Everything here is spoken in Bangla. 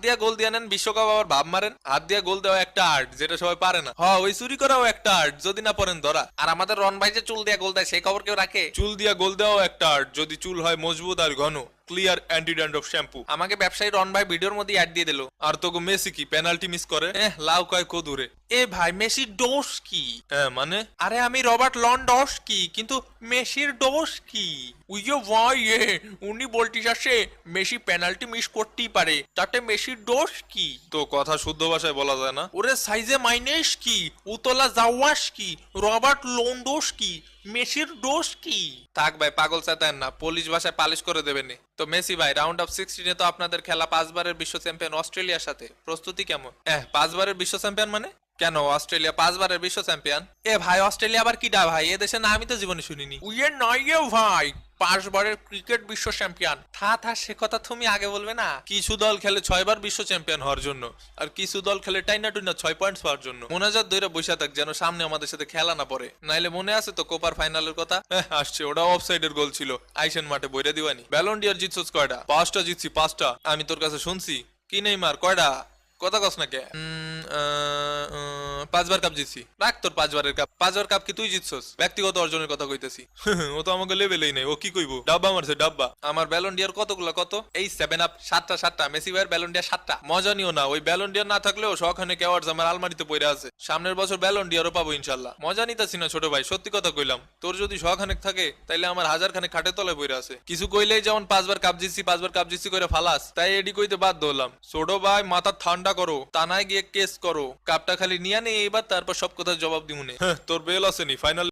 দিয়া গোল দিয়ে নেন বিশ্বকাপ আবার ভাব মারেন। হাত দিয়া গোল দেওয়া একটা আর্ট, যেটা সবাই পারে না। হ্যাঁ, ওই চুরি করাও একটা আর্ট, যদি না পড়েন ধরা। আর আমাদের রন ভাই যে চুল দিয়া গোল দেয়, সেই খবর কেউ রাখে? চুল দিয়া গোল দেওয়াও একটা আর্ট, যদি চুল হয় মজবুত আর ঘন। Clear anti dandruff shampoo. আমাকে ব্যবসায়ী রন ভাই ভিডিওর মধ্যে অ্যাড দিয়ে দিল। আর তোকে মেসি কি পেনাল্টি মিস করে? লাউ কয় কদুরে। এ ভাই, মেসির দোষ কি? হ্যাঁ মানে, আরে আমি রবার্ট লন্ডস কি, কিন্তু মেসির দোষ কি? উইও ভাই, উনি বলতিস আসে মেসি পেনাল্টি মিস করতেই পারে, তাতে মেসির দোষ কি? তো কথা শুদ্ধ ভাষায় বলা যায় না? ওরে সাইজে মাইনেস কি, উতলা জাওয়াস কি, রবার্ট লন্ডস কি, মেসির দোষ কি? থাক ভাই, পাগল চাতায়েন না, পুলিশ ভাষায় পালিশ করে দেবেন। তো মেসি ভাই, রাউন্ড অফ 16-এ তো আপনাদের খেলা 5 বারের বিশ্ব চ্যাম্পিয়ন অস্ট্রেলিয়ার সাথে, প্রস্তুতি কেমন? 5 বারের বিশ্ব চ্যাম্পিয়ন মানে? কেন অস্ট্রেলিয়া 5 বারের বিশ্ব চ্যাম্পিয়ন? ভাই, অস্ট্রেলিয়া আবার কিডা ভাই? এ দেশের নাম আমি তো জীবনে শুনিনি। উইয়ে নয় ভাই, 5 বারের ক্রিকেট বিশ্ব চ্যাম্পিয়ন। থা সে কথা তুমি আগে বলবে না? কিছু দল খেলে 6 বার বিশ্ব চ্যাম্পিয়ন হওয়ার জন্য, আর কিছু দল খেলে টাইনা টুইনা 6 পয়েন্টস পাওয়ার জন্য। মোনাজাত ধরে বসে থাক, যেন সামনে আমাদের সাথে খেলা না পড়ে। নাইলে মনে আছে তো কোপার ফাইনালের কথা? আসছে, ওটা অফসাইডের গোল ছিল, আইসেন মাঠে বইরা দিওয়ানি। ব্যালন ডি'র জিতছস কয়টা? 5টা জিতছি, 5টা। আমি তোর কাছে শুনছি। কি নেইমার কয়টা? কথা কস না কে? 5 বার কাপ জিতছি। রাখ তোর 5 বারের কাপ। 5 বার কাপ কি তুই জিতছস? ব্যক্তিগত অর্জনের কথা কইতেছি। ও তো আমাকে লেভেলেই নাই, ও কি কইবো? ডাব্বা মারছে ডাব্বা। আমার ব্যালন ডি'র কতগুলা কত? এই 7 আপ 7টা। মেসি ভাইয়ের ব্যালন ডি'র 7টা। মজা নিও না, ওই ব্যালন ডি'র না থাকলেও শখানে অ্যাওয়ার্ডস আমার আলমারিতে পড়ে আছে। সামনের বছর ব্যালন ডি'রও পাবো ইনশাআল্লাহ। মজা নিতাছি না ছোট ভাই, সত্যি কথা কইলাম। তোর যদি শখানেক থাকে, তাইলে আমার 1000 খানেক খাটের তলায় পড়ে আছে। কিছু কইলেই যেমন 5 বার কাপ জিতছি, 5 বার কাপ জিতছি করে ফালাস, তাই এডি কইতে বাধ্য হলাম। ছোট ভাই, মাথা ঠান্ডা করো, থানায় গিয়ে কেস করো। কাপটা খালি নিয়ে নে এবার, তারপর সব কথার জবাব দিমুনে। তোর বেল আসেনি ফাইনাল।